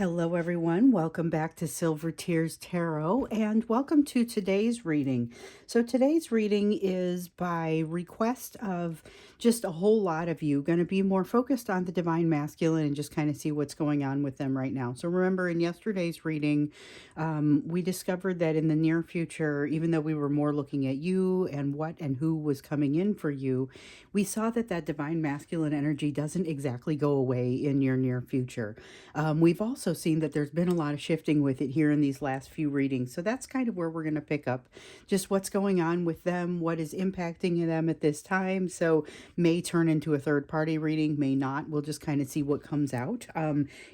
Hello, everyone. Welcome back to Silver Tears Tarot, and welcome to today's reading. So, today's reading is by request of just a whole lot of you, going to be more focused on the Divine Masculine and just kind of see what's going on with them right now. So, remember, in yesterday's reading, we discovered that in the near future, even though we were more looking at you and what and who was coming in for you, we saw that that Divine Masculine energy doesn't exactly go away in your near future. We've also seen that there's been a lot of shifting with it here in these last few readings. So that's kind of where we're going to pick up just what's going on with them, what is impacting them at this time. So may turn into a third party reading, may not. We'll just kind of see what comes out.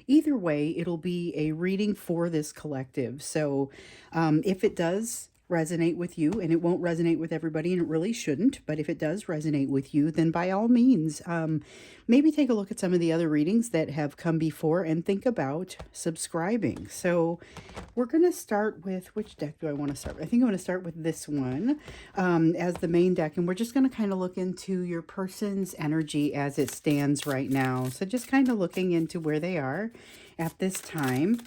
Either way, it'll be a reading for this collective. So if it does resonate with you, and it won't resonate with everybody, and it really shouldn't, but if it does resonate with you, then by all means, maybe take a look at some of the other readings that have come before and think about subscribing. So we're going to start with, which deck do I want to start with? I think I'm going to start with this one as the main deck, and we're just going to kind of look into your person's energy as it stands right now. So just kind of looking into where they are at this time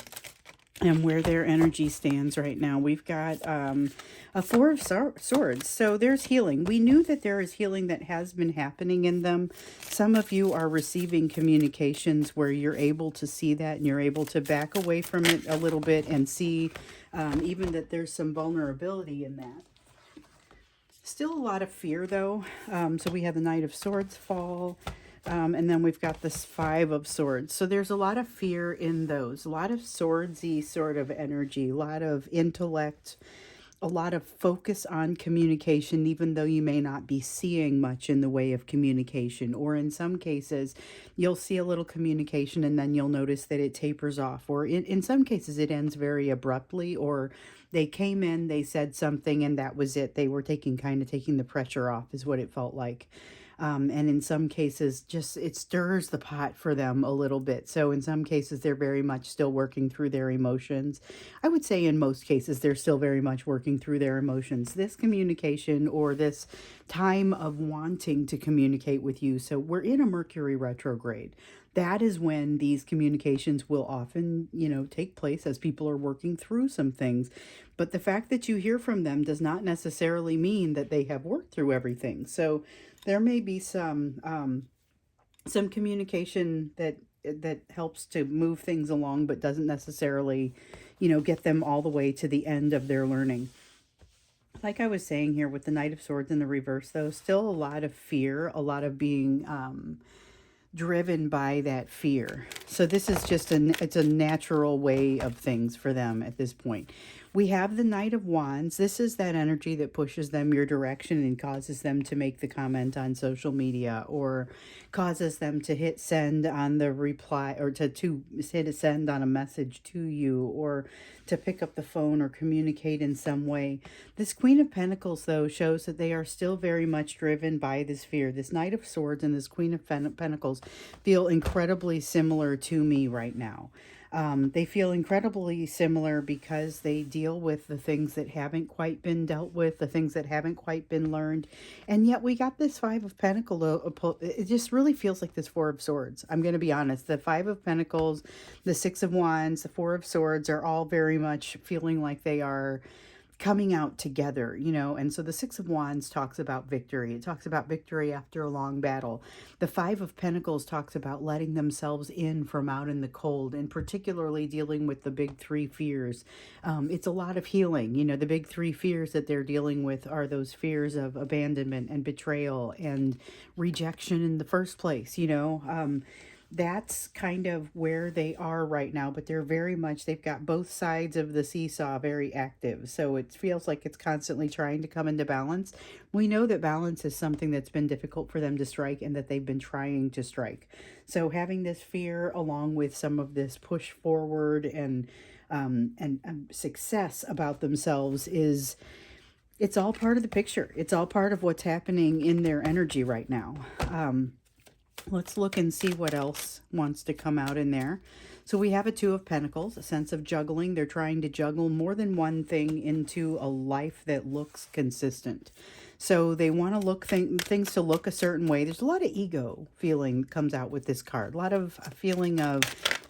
and where their energy stands right now. We've got a Four of Swords. So there's healing. We knew that there is healing that has been happening in them. Some of you are receiving communications where you're able to see that and you're able to back away from it a little bit and see even that there's some vulnerability in that. Still a lot of fear though. So we have the Knight of Swords fall. And then we've got this Five of Swords. So there's a lot of fear in those. A lot of swordsy sort of energy. A lot of intellect. A lot of focus on communication, even though you may not be seeing much in the way of communication. Or in some cases, you'll see a little communication and then you'll notice that it tapers off. Or in some cases, it ends very abruptly. Or they came in, they said something, and that was it. They were taking the pressure off, is what it felt like. And in some cases, just it stirs the pot for them a little bit. So in some cases, they're very much still working through their emotions. I would say in most cases, they're still very much working through their emotions. This communication or this time of wanting to communicate with you. So we're in a Mercury retrograde. That is when these communications will often, take place as people are working through some things. But the fact that you hear from them does not necessarily mean that they have worked through everything. So there may be some communication that helps to move things along, but doesn't necessarily, get them all the way to the end of their learning. Like I was saying here with the Knight of Swords in the reverse, though, still a lot of fear, a lot of being driven by that fear. So this is just it's a natural way of things for them at this point. We have the Knight of Wands. This is that energy that pushes them your direction and causes them to make the comment on social media, or causes them to hit send on the reply, or to hit send on a message to you, or to pick up the phone or communicate in some way. This Queen of Pentacles, though, shows that they are still very much driven by this fear. This Knight of Swords and this Queen of Pentacles feel incredibly similar to me right now. They feel incredibly similar because they deal with the things that haven't quite been dealt with, the things that haven't quite been learned. And yet we got this Five of Pentacles. It just really feels like this Four of Swords. I'm going to be honest. The Five of Pentacles, the Six of Wands, the Four of Swords are all very much feeling like they are coming out together, and so the Six of Wands talks about victory. It talks about victory after a long battle. The Five of Pentacles talks about letting themselves in from out in the cold, and particularly dealing with the big three fears. It's a lot of healing. The big three fears that they're dealing with are those fears of abandonment and betrayal and rejection in the first place. That's kind of where they are right now, but they've got both sides of the seesaw very active. So it feels like it's constantly trying to come into balance. We know that balance is something that's been difficult for them to strike and that they've been trying to strike. So having this fear along with some of this push forward and success about themselves it's all part of the picture. It's all part of what's happening in their energy right now. Let's look and see what else wants to come out in there. So we have a Two of Pentacles, a sense of juggling. They're trying to juggle more than one thing into a life that looks consistent. So they want to look things to look a certain way. There's a lot of ego feeling comes out with this card. A lot of a feeling of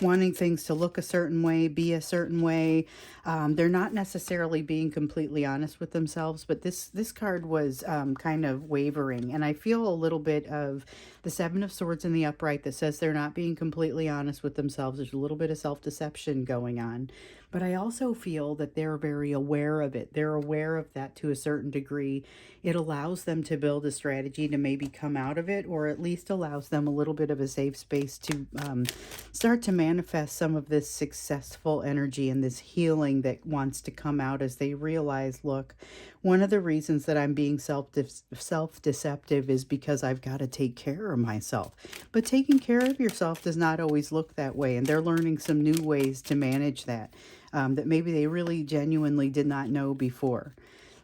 wanting things to look a certain way, be a certain way. They're not necessarily being completely honest with themselves, but this card was kind of wavering, and I feel a little bit of the Seven of Swords in the upright that says they're not being completely honest with themselves. There's a little bit of self-deception going on, but I also feel that they're very aware of it. They're aware of that to a certain degree. It allows them to build a strategy to maybe come out of it, or at least allows them a little bit of a safe space to start to manifest some of this successful energy and this healing that wants to come out as they realize, look, one of the reasons that I'm being self-deceptive is because I've got to take care of myself. But taking care of yourself does not always look that way, and they're learning some new ways to manage that, that maybe they really genuinely did not know before.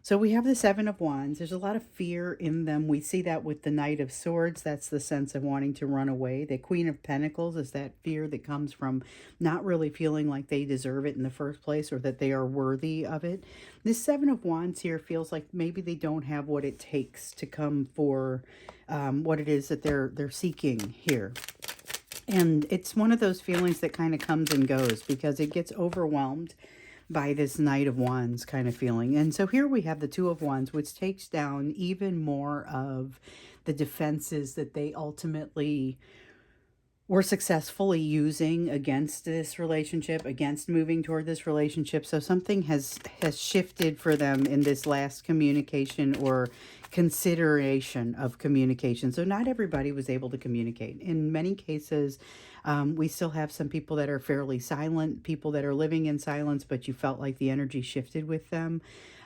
So we have the Seven of Wands. There's a lot of fear in them. We see that with the Knight of Swords. That's the sense of wanting to run away. The Queen of Pentacles is that fear that comes from not really feeling like they deserve it in the first place, or that they are worthy of it. This Seven of Wands here feels like maybe they don't have what it takes to come for what it is that they're seeking here. And it's one of those feelings that kind of comes and goes because it gets overwhelmed by this Knight of Wands kind of feeling. And so here we have the Two of Wands, which takes down even more of the defenses that they ultimately were successfully using against this relationship, against moving toward this relationship. So something has shifted for them in this last communication or consideration of communication. So not everybody was able to communicate. In many cases, we still have some people that are fairly silent, people that are living in silence, but you felt like the energy shifted with them.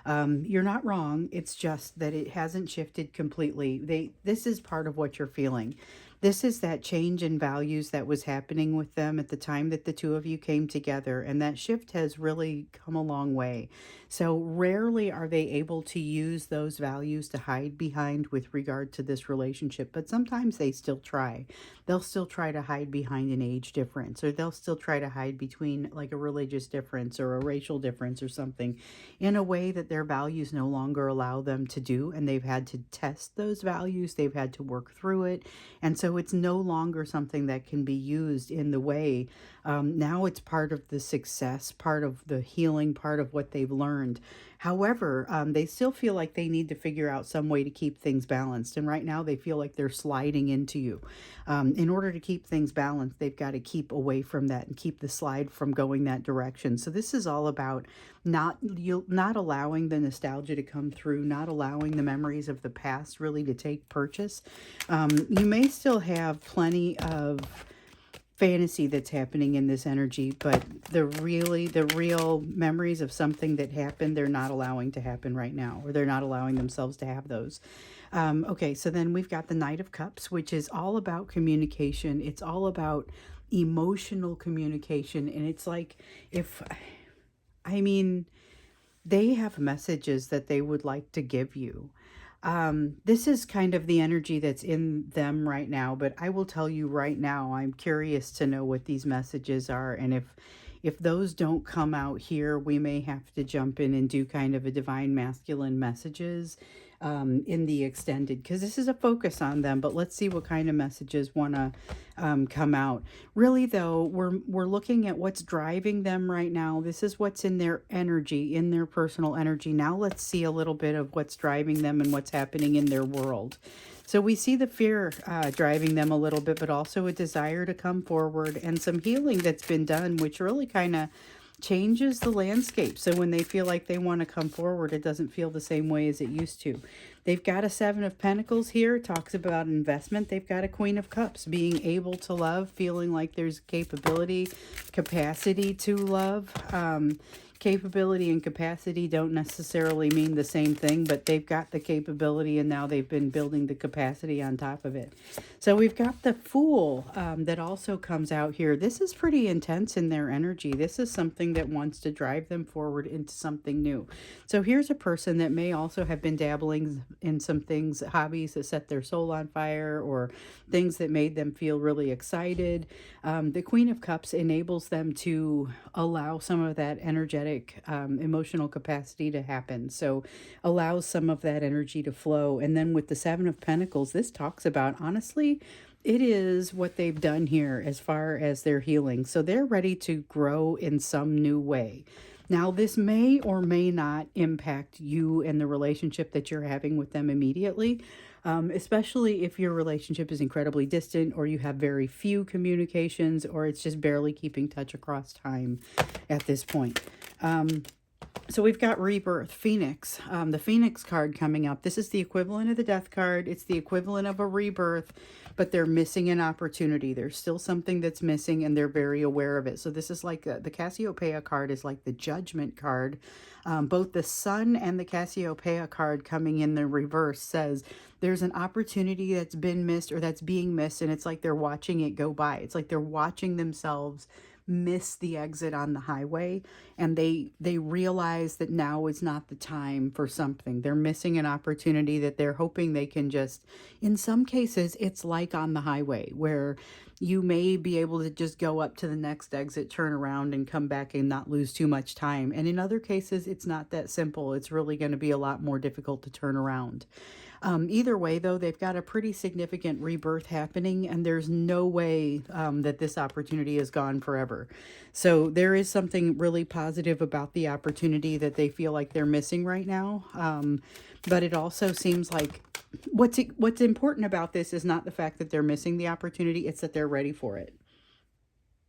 You're not wrong. It's just that it hasn't shifted completely. This is part of what you're feeling. This is that change in values that was happening with them at the time that the two of you came together, and that shift has really come a long way. So rarely are they able to use those values to hide behind with regard to this relationship, but sometimes they still try. They'll still try to hide behind an age difference, or they'll still try to hide between like a religious difference or a racial difference or something in a way that their values no longer allow them to do, and they've had to test those values, they've had to work through it, and so it's no longer something that can be used in the way. Now it's part of the success, part of the healing, part of what they've learned. However, they still feel like they need to figure out some way to keep things balanced. And right now they feel like they're sliding into you. In order to keep things balanced, they've got to keep away from that and keep the slide from going that direction. So this is all about not allowing the nostalgia to come through, not allowing the memories of the past really to take purchase. You may still have plenty of fantasy that's happening in this energy, but the real memories of something that happened, they're not allowing to happen right now, or they're not allowing themselves to have those. Okay, so then we've got the Knight of Cups, which is all about communication. It's all about emotional communication, and it's like, I mean, they have messages that they would like to give you. This is kind of the energy that's in them right now, but I will tell you right now, I'm curious to know what these messages are, and if those don't come out here, we may have to jump in and do kind of a divine masculine messages in the extended, because this is a focus on them, but let's see what kind of messages want to come out. Really though, we're looking at what's driving them right now. This is what's in their energy, in their personal energy. Now let's see a little bit of what's driving them and what's happening in their world. So we see the fear driving them a little bit, but also a desire to come forward and some healing that's been done, which really kind of changes the landscape. So when they feel like they want to come forward, it doesn't feel the same way as it used to. They've got a Seven of Pentacles here, talks about investment. They've got a Queen of Cups, being able to love, feeling like there's capability, capacity to love. Capability and capacity don't necessarily mean the same thing, but they've got the capability and now they've been building the capacity on top of it. So we've got the Fool that also comes out here. This is pretty intense in their energy. This is something that wants to drive them forward into something new. So here's a person that may also have been dabbling in some things, hobbies that set their soul on fire, or things that made them feel really excited. The Queen of Cups enables them to allow some of that energetic emotional capacity to happen, so allows some of that energy to flow. And then with the Seven of Pentacles, this talks about, honestly, it is what they've done here as far as their healing. So they're ready to grow in some new way. Now, this may or may not impact you and the relationship that you're having with them immediately, especially if your relationship is incredibly distant or you have very few communications or it's just barely keeping touch across time at this point. So we've got Rebirth, Phoenix, the Phoenix card coming up. This is the equivalent of the Death card. It's the equivalent of a rebirth, but they're missing an opportunity. There's still something that's missing, and they're very aware of it. So this is like the Cassiopeia card is like the Judgment card. Both the Sun and the Cassiopeia card coming in the reverse says there's an opportunity that's been missed or that's being missed, and it's like they're watching it go by. It's like they're watching themselves miss the exit on the highway, and they realize that now is not the time for something. They're missing an opportunity that they're hoping they can just, in some cases it's like on the highway where you may be able to just go up to the next exit, turn around and come back and not lose too much time. And in other cases it's not that simple. It's really going to be a lot more difficult to turn around. Either way, though, they've got a pretty significant rebirth happening, and there's no way that this opportunity is gone forever. So there is something really positive about the opportunity that they feel like they're missing right now. But it also seems like what's important about this is not the fact that they're missing the opportunity, it's that they're ready for it.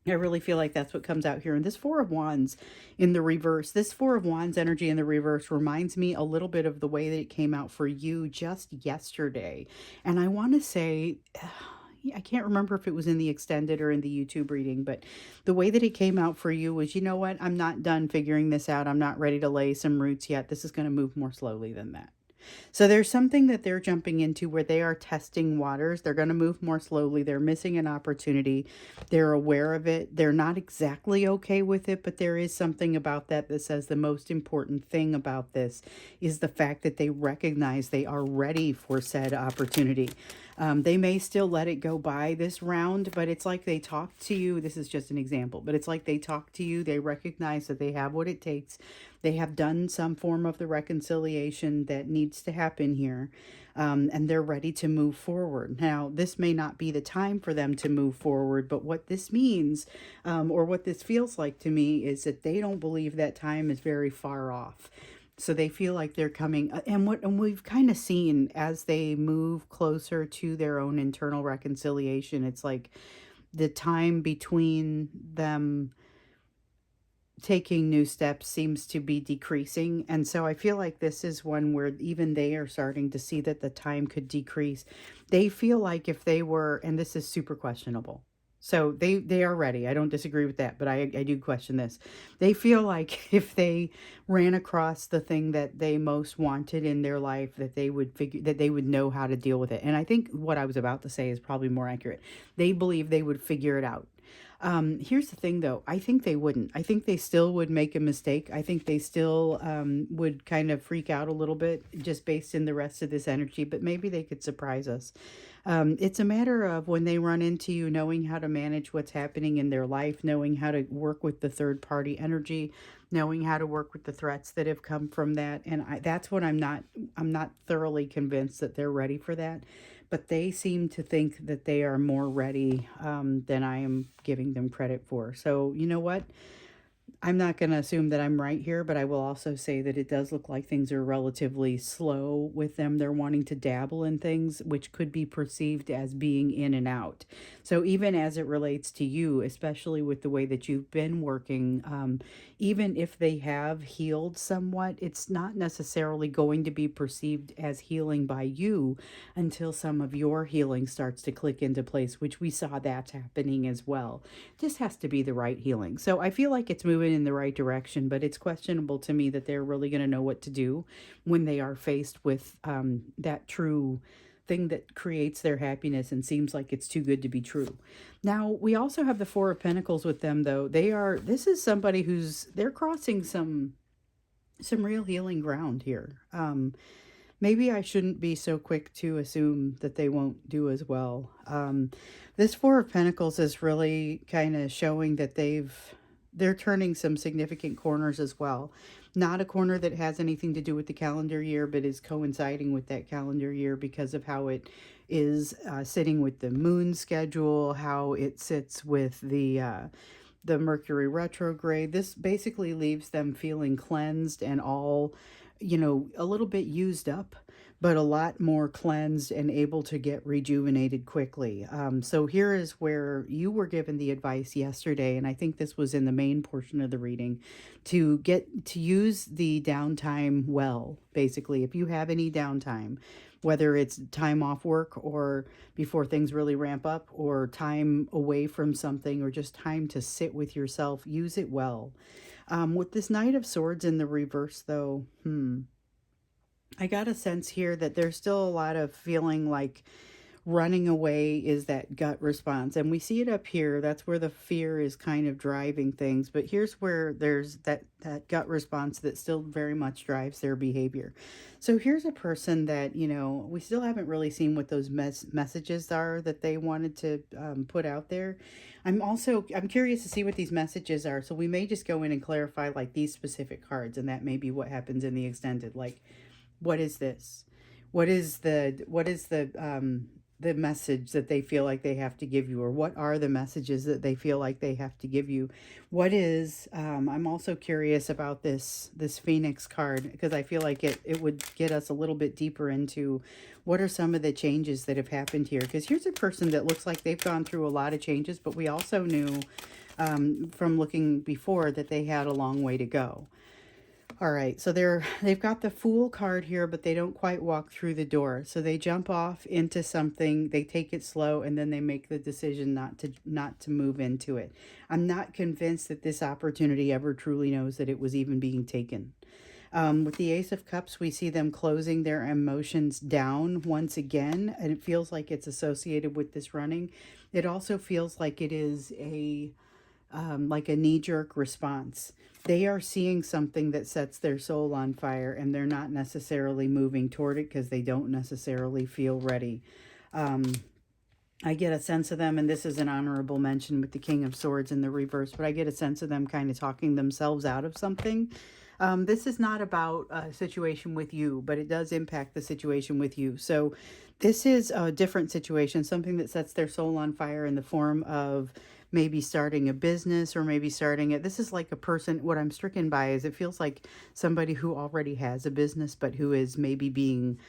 I really feel like that's what comes out here. And this Four of Wands in the reverse, this Four of Wands energy in the reverse reminds me a little bit of the way that it came out for you just yesterday. And I want to say, I can't remember if it was in the extended or in the YouTube reading, but the way that it came out for you was, you know what? I'm not done figuring this out. I'm not ready to lay some roots yet. This is going to move more slowly than that. So there's something that they're jumping into where they are testing waters. They're going to move more slowly. They're missing an opportunity. They're aware of it. They're not exactly okay with it, but there is something about that that says the most important thing about this is the fact that they recognize they are ready for said opportunity. They may still let it go by this round, but it's like they talk to you. This is just an example, but it's like they talk to you. They recognize that they have what it takes. They have done some form of the reconciliation that needs to happen here, and they're ready to move forward. Now, this may not be the time for them to move forward, but what this means, or what this feels like to me, is that they don't believe that time is very far off. So they feel like they're coming, and we've kind of seen as they move closer to their own internal reconciliation, it's like the time between them taking new steps seems to be decreasing. And so I feel like this is one where even they are starting to see that the time could decrease. They feel like if they were, and this is super questionable. So they are ready. I don't disagree with that, but I do question this. They feel like if they ran across the thing that they most wanted in their life, that they would figure that they would know how to deal with it. And I think what I was about to say is probably more accurate. They believe they would figure it out. Here's the thing though, I think they wouldn't. I think they still would make a mistake. I think they still would kind of freak out a little bit just based in the rest of this energy, but maybe they could surprise us. It's a matter of when they run into you, knowing how to manage what's happening in their life, knowing how to work with the third party energy, knowing how to work with the threats that have come from that. And that's what I'm not thoroughly convinced that they're ready for that, but they seem to think that they are more ready than I am giving them credit for. So you know what? I'm not going to assume that I'm right here, but I will also say that it does look like things are relatively slow with them. They're wanting to dabble in things which could be perceived as being in and out. So even as it relates to you, especially with the way that you've been working, even if they have healed somewhat, it's not necessarily going to be perceived as healing by you until some of your healing starts to click into place, which we saw that's happening as well. Just has to be the right healing. So I feel like it's moving in the right direction, but it's questionable to me that they're really going to know what to do when they are faced with that true thing that creates their happiness and seems like it's too good to be true. Now, we also have the Four of Pentacles with them though. This is somebody they're crossing some real healing ground here. Maybe I shouldn't be so quick to assume that they won't do as well. This Four of Pentacles is really kind of showing that they're turning some significant corners as well. not a corner that has anything to do with the calendar year, but is coinciding with that calendar year because of how it is sitting with the moon schedule, how it sits with the Mercury retrograde. This basically leaves them feeling cleansed and all, a little bit used up, but a lot more cleansed and able to get rejuvenated quickly. So here is where you were given the advice yesterday, and I think this was in the main portion of the reading, to get to use the downtime well. Basically, if you have any downtime, whether it's time off work or before things really ramp up, or time away from something, or just time to sit with yourself, use it well. With this Knight of Swords in the reverse, though, I got a sense here that there's still a lot of feeling like running away is that gut response. And we see it up here. That's where the fear is kind of driving things. But here's where there's that gut response that still very much drives their behavior. So here's a person that, we still haven't really seen what those messages are that they wanted to put out there. I'm curious to see what these messages are. So we may just go in and clarify like these specific cards, and that may be what happens in the extended. Like, what is this? What is the message that they feel like they have to give you, or what are the messages that they feel like they have to give you? I'm also curious about this Phoenix card, because I feel like it would get us a little bit deeper into what are some of the changes that have happened here, because here's a person that looks like they've gone through a lot of changes, but we also knew from looking before that they had a long way to go. All right, so they've got the Fool card here, but they don't quite walk through the door. So they jump off into something, they take it slow, and then they make the decision not to move into it. I'm not convinced that this opportunity ever truly knows that it was even being taken. With the Ace of Cups, we see them closing their emotions down once again, and it feels like it's associated with this running. It also feels like it is like a knee-jerk response. They are seeing something that sets their soul on fire, and they're not necessarily moving toward it because they don't necessarily feel ready. I get a sense of them, and this is an honorable mention with the King of Swords in the reverse, but I get a sense of them kind of talking themselves out of something. This is not about a situation with you, but it does impact the situation with you. So this is a different situation, something that sets their soul on fire in the form of maybe starting a business, or maybe starting it. This is like a person, what I'm stricken by is it feels like somebody who already has a business, but who is maybe being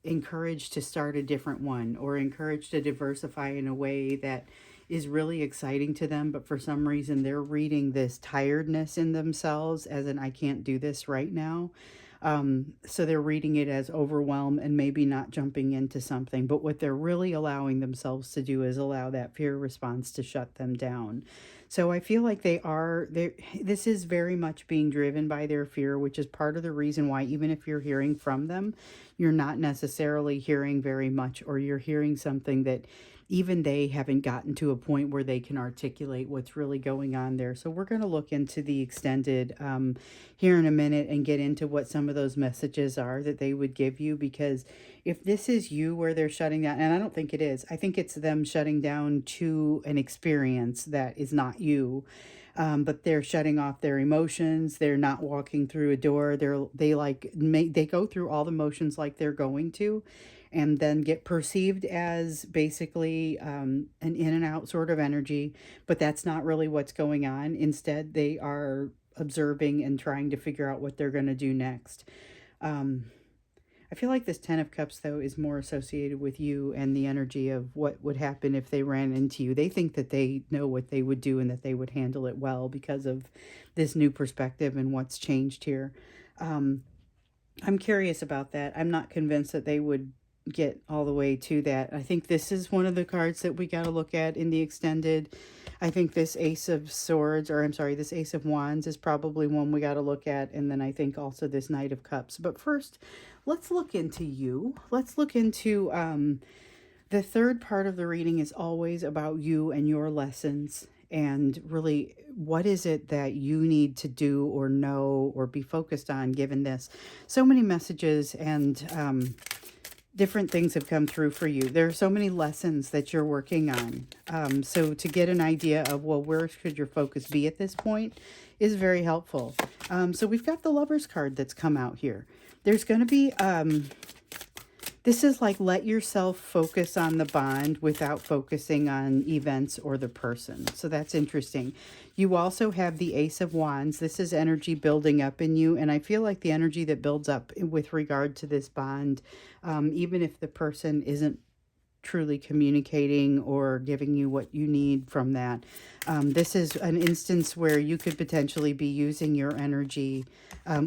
encouraged to start a different one, or encouraged to diversify in a way that is really exciting to them, but for some reason they're reading this tiredness in themselves as an I can't do this right now. So they're reading it as overwhelm and maybe not jumping into something. But what they're really allowing themselves to do is allow that fear response to shut them down. So I feel like this is very much being driven by their fear, which is part of the reason why, even if you're hearing from them, you're not necessarily hearing very much, or you're hearing something that even they haven't gotten to a point where they can articulate what's really going on there. So we're going to look into the extended here in a minute and get into what some of those messages are that they would give you, because if this is you where they're shutting down, and I don't think it is, I think it's them shutting down to an experience that is not you. But they're shutting off their emotions. They're not walking through a door. They go through all the motions like they're going to, and then get perceived as basically an in and out sort of energy, but that's not really what's going on. Instead, they are observing and trying to figure out what they're going to do next. I feel like this Ten of Cups, though, is more associated with you and the energy of what would happen if they ran into you. They think that they know what they would do and that they would handle it well because of this new perspective and what's changed here. I'm curious about that. I'm not convinced that they would get all the way to that. I think this is one of the cards that we got to look at in the extended. I think this Ace of Swords, or I'm sorry, this Ace of Wands is probably one we got to look at. And then I think also this Knight of Cups. But first, let's look into you. Let's look into the third part of the reading is always about you and your lessons. And really, what is it that you need to do or know or be focused on given this? So many messages and different things have come through for you. There are so many lessons that you're working on. So to get an idea of, well, where should your focus be at this point is very helpful. So we've got the Lover's card that's come out here. There's going to be, this is like let yourself focus on the bond without focusing on events or the person. So that's interesting. You also have the Ace of Wands. This is energy building up in you. And I feel like the energy that builds up with regard to this bond, even if the person isn't truly communicating or giving you what you need from that. This is an instance where you could potentially be using your energy,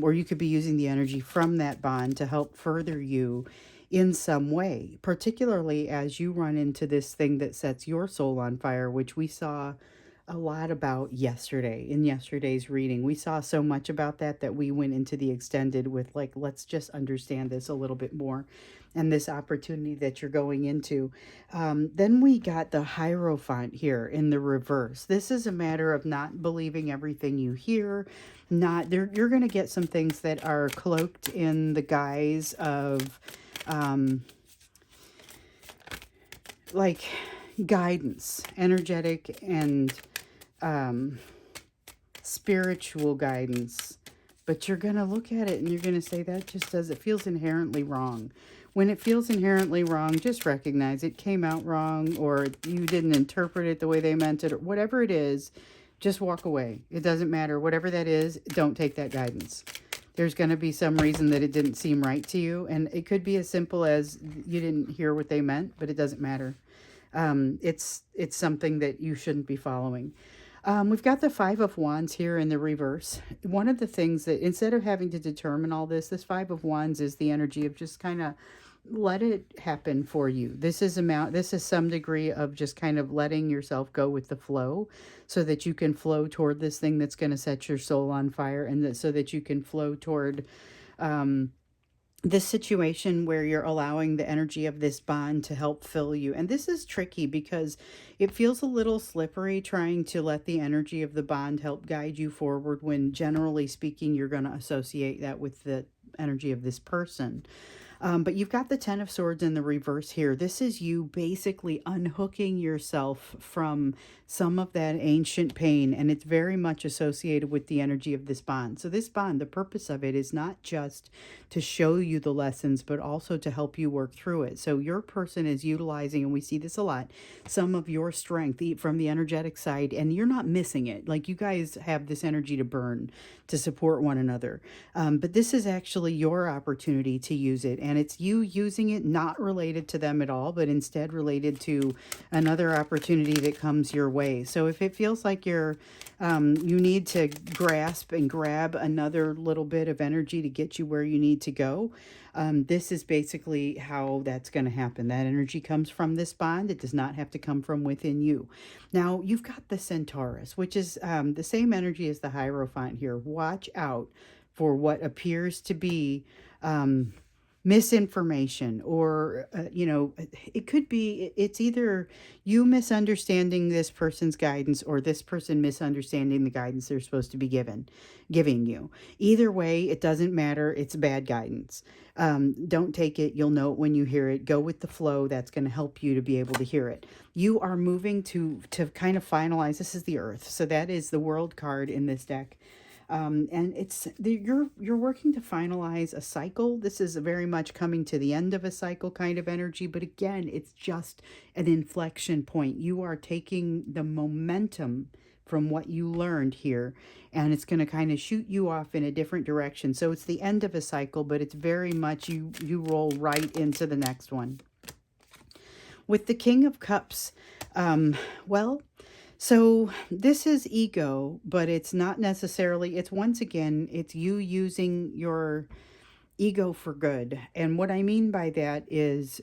or you could be using the energy from that bond to help further you in some way, particularly as you run into this thing that sets your soul on fire, which we saw a lot about yesterday in yesterday's reading. We saw so much about that that we went into the extended with like, let's just understand this a little bit more and this opportunity that you're going into. Then we got the Hierophant here in the reverse. This is a matter of not believing everything you hear. Not there, you're going to get some things that are cloaked in the guise of like guidance, energetic and spiritual guidance. But you're going to look at it and you're going to say that just does, it feels inherently wrong. When it feels inherently wrong, just recognize it came out wrong, or you didn't interpret it the way they meant it, or whatever it is, just walk away. It doesn't matter. Whatever that is, don't take that guidance. There's going to be some reason that it didn't seem right to you. And it could be as simple as you didn't hear what they meant, but it doesn't matter. It's something that you shouldn't be following. We've got the Five of Wands here in the reverse. One of the things that, instead of having to determine all this Five of Wands is the energy of just kind of let it happen for you. This is some degree of just kind of letting yourself go with the flow so that you can flow toward this thing that's going to set your soul on fire, and so that you can flow toward this situation where you're allowing the energy of this bond to help fill you. And this is tricky because it feels a little slippery trying to let the energy of the bond help guide you forward when, generally speaking, you're going to associate that with the energy of this person. But you've got the Ten of Swords in the reverse here. This is you basically unhooking yourself from some of that ancient pain, and it's very much associated with the energy of this bond. So this bond, the purpose of it is not just to show you the lessons, but also to help you work through it. So your person is utilizing, and we see this a lot, some of your strength from the energetic side, and you're not missing it. Like, you guys have this energy to burn to support one another. But this is actually your opportunity to use it, and it's you using it not related to them at all, but instead related to another opportunity that comes your way. So if it feels like you need to grasp and grab another little bit of energy to get you where you need to go, this is basically how that's going to happen. That energy comes from this bond. It does not have to come from within you. Now, you've got the Centaurus, which is the same energy as the Hierophant here. Watch out for what appears to be misinformation, or it could be, it's either you misunderstanding this person's guidance or this person misunderstanding the guidance they're supposed to be giving you. Either way, it doesn't matter. It's bad guidance. Don't take it. You'll know it when you hear it. Go with the flow. That's going to help you to be able to hear it. You are moving to kind of finalize. This is the Earth, so that is the World card in this deck. And you're working to finalize a cycle. This is very much coming to the end of a cycle kind of energy, but again, it's just an inflection point. You are taking the momentum from what you learned here, and it's going to kind of shoot you off in a different direction. So it's the end of a cycle, but it's very much you roll right into the next one. With the King of Cups, so this is ego, but it's not necessarily, it's once again, it's you using your ego for good. And what I mean by that is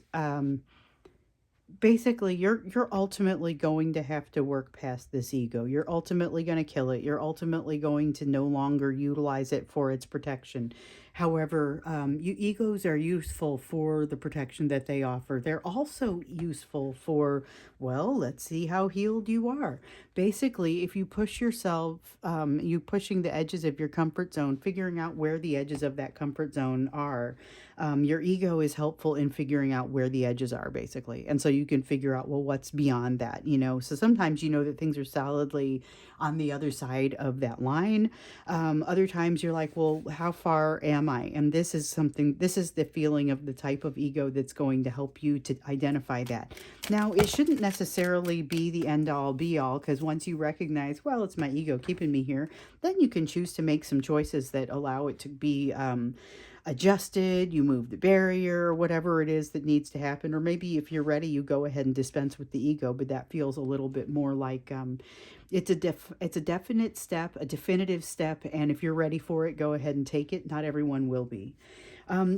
basically you're ultimately going to have to work past this ego. You're ultimately going to kill it. You're ultimately going to no longer utilize it for its protection. However, egos are useful for the protection that they offer. They're also useful for, well, let's see how healed you are. Basically, if you push yourself, you pushing the edges of your comfort zone, figuring out where the edges of that comfort zone are. Your ego is helpful in figuring out where the edges are, basically. And so you can figure out, well, what's beyond that, you know? So sometimes you know that things are solidly on the other side of that line. Other times you're like, well, how far am I? And this is something, this is the feeling of the type of ego that's going to help you to identify that. Now, it shouldn't necessarily be the end all be all, because once you recognize, well, it's my ego keeping me here, then you can choose to make some choices that allow it to be adjusted, you move the barrier, or whatever it is that needs to happen. Or maybe if you're ready, you go ahead and dispense with the ego, but that feels a little bit more like it's a definite step, a definitive step, and if you're ready for it, go ahead and take it. Not everyone will be.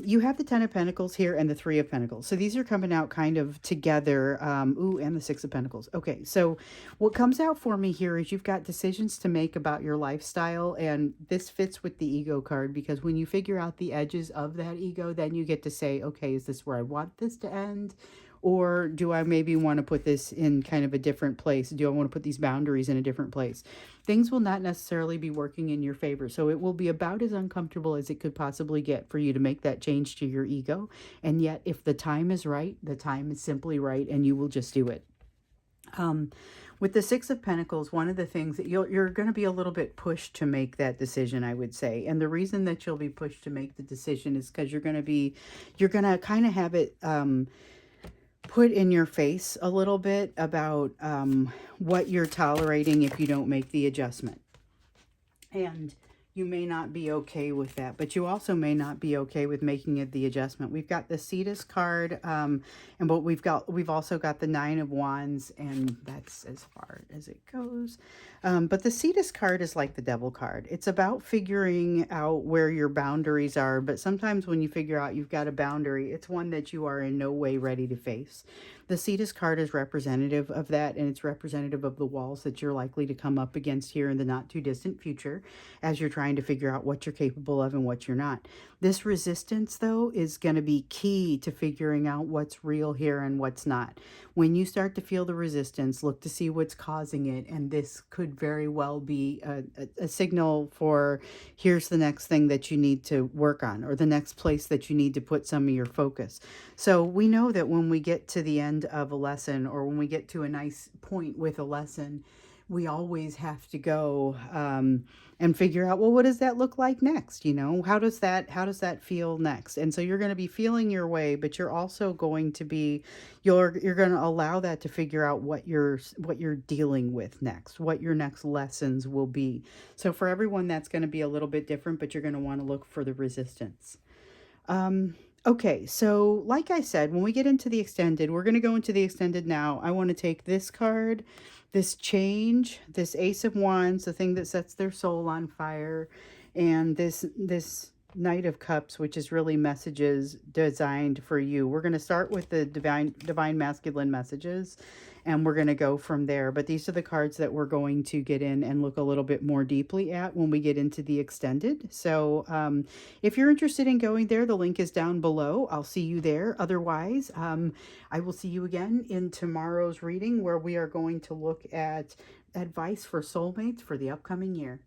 You have the Ten of Pentacles here and the Three of Pentacles. So these are coming out kind of together. Ooh, and the Six of Pentacles. Okay, so what comes out for me here is you've got decisions to make about your lifestyle, and this fits with the ego card because when you figure out the edges of that ego, then you get to say, okay, is this where I want this to end? Or do I maybe want to put this in kind of a different place? Do I want to put these boundaries in a different place? Things will not necessarily be working in your favor. So it will be about as uncomfortable as it could possibly get for you to make that change to your ego. And yet, if the time is right, the time is simply right, and you will just do it. With the Six of Pentacles, one of the things that you're going to be a little bit pushed to make that decision, I would say. And the reason that you'll be pushed to make the decision is because you're going to kind of have it put in your face a little bit about what you're tolerating if you don't make the adjustment. And you may not be okay with that, but you also may not be okay with making it the adjustment. We've got the Cetus card, and but we've also got the Nine of Wands, and that's as far as it goes. But the Cetus card is like the Devil card. It's about figuring out where your boundaries are, but sometimes when you figure out you've got a boundary, it's one that you are in no way ready to face. The Cetus card is representative of that, and it's representative of the walls that you're likely to come up against here in the not too distant future as you're trying to figure out what you're capable of and what you're not. This resistance, though, is going to be key to figuring out what's real here and what's not. When you start to feel the resistance, look to see what's causing it, and this could very well be a signal for here's the next thing that you need to work on, or the next place that you need to put some of your focus. So we know that when we get to the end of a lesson, or when we get to a nice point with a lesson, we always have to go and figure out, well, what does that look like next? You know, how does that feel next? And so you're going to be feeling your way, but you're also going to be, you're going to allow that to figure out what you're dealing with next, what your next lessons will be. So for everyone, that's going to be a little bit different, but you're going to want to look for the resistance. Okay, so like I said, when we get into the extended, we're going to go into the extended now. I want to take this card, this change, this Ace of Wands, the thing that sets their soul on fire, and this Knight of Cups, which is really messages designed for you. We're going to start with the divine masculine messages, and we're going to go from there. But these are the cards that we're going to get in and look a little bit more deeply at when we get into the extended. So if you're interested in going there, the link is down below. I'll see you there. Otherwise, I will see you again in tomorrow's reading, where we are going to look at advice for soulmates for the upcoming year.